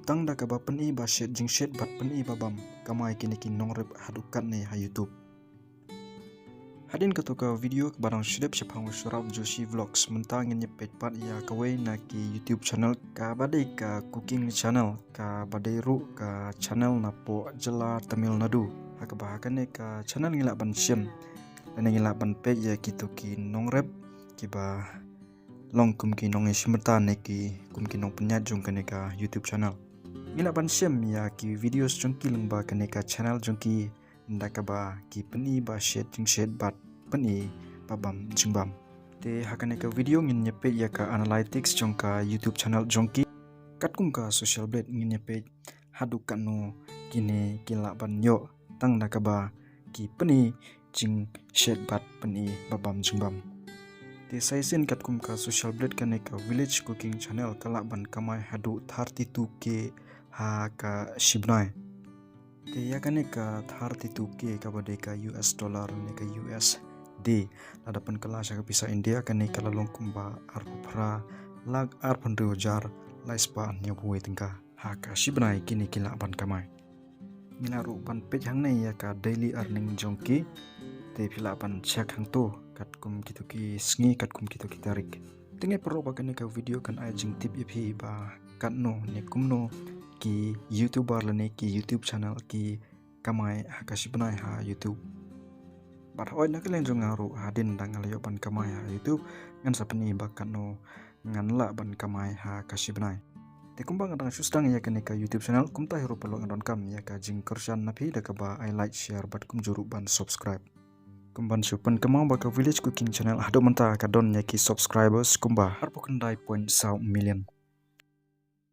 Tang da kaba peni ba shet jing shet bat peni babam kamai kini kin nongrep hadukat ne ha YouTube. Hadin ketuka video barang shidep sepang surab Joshi Vlogs mentang ini page pat ya kawai na ki YouTube channel ka badai ka cooking channel ka badai ru ka channel napo jela Tamil Nadu ha ka bahakane ka channel ngila ban siem dan ngila ban page ya kitu ki nongrep ki ba long kum ki nong simeta ne ki kum ki nong penyat jong kane ka YouTube channel ngila ban siem ya ki videos jongki lengba kane ka channel jongki ndaka ba ki peni ba shet jing shet bat peni babam jingbam te hakane ka video ngin nyepe ya ka analytics jong ka YouTube channel jongki katkum ka social blade ngin nyepe haduk kanu kini kila ban yo tang ndaka ba ki peni jing shet bat peni babam jingbam te saisin katkum ka social blade kane ka village cooking channel kala ban kamai hadu 32k ha ka shibnai te ya kane ka 32k ka badai ka US dollar ne ka USD ladapan kelas ka bisa India kane kala longkumba arpra lag arpandrojar laispa nya buai tingka ha ka shibnai kini kila ban kamai minaru ban page hang nei ya ka daily earning jongki te pila ban check hang to katkum kitu ki sngi katkum kitu ki tarik tingai perlu bakane ka video kan ai jing tip ip ba katno ne kumno ki YouTuber lane ki YouTube channel ki kamai hakashi benai ha YouTube bat hoi nak len jong ngaru hadin dang alayo ban kamai ha YouTube ngan sapeni bakan no ngan la ban kamai ha kashi benai te kumbang dang sustang ya kane ka YouTube channel kumta hero pelo ngadon kam ya ka jing kersan napi da ka ba I like share bat kum juru ban subscribe kumban supan kemang baka village cooking channel hado menta ka don ya ki subscribers kumba harpo kendai point 1 million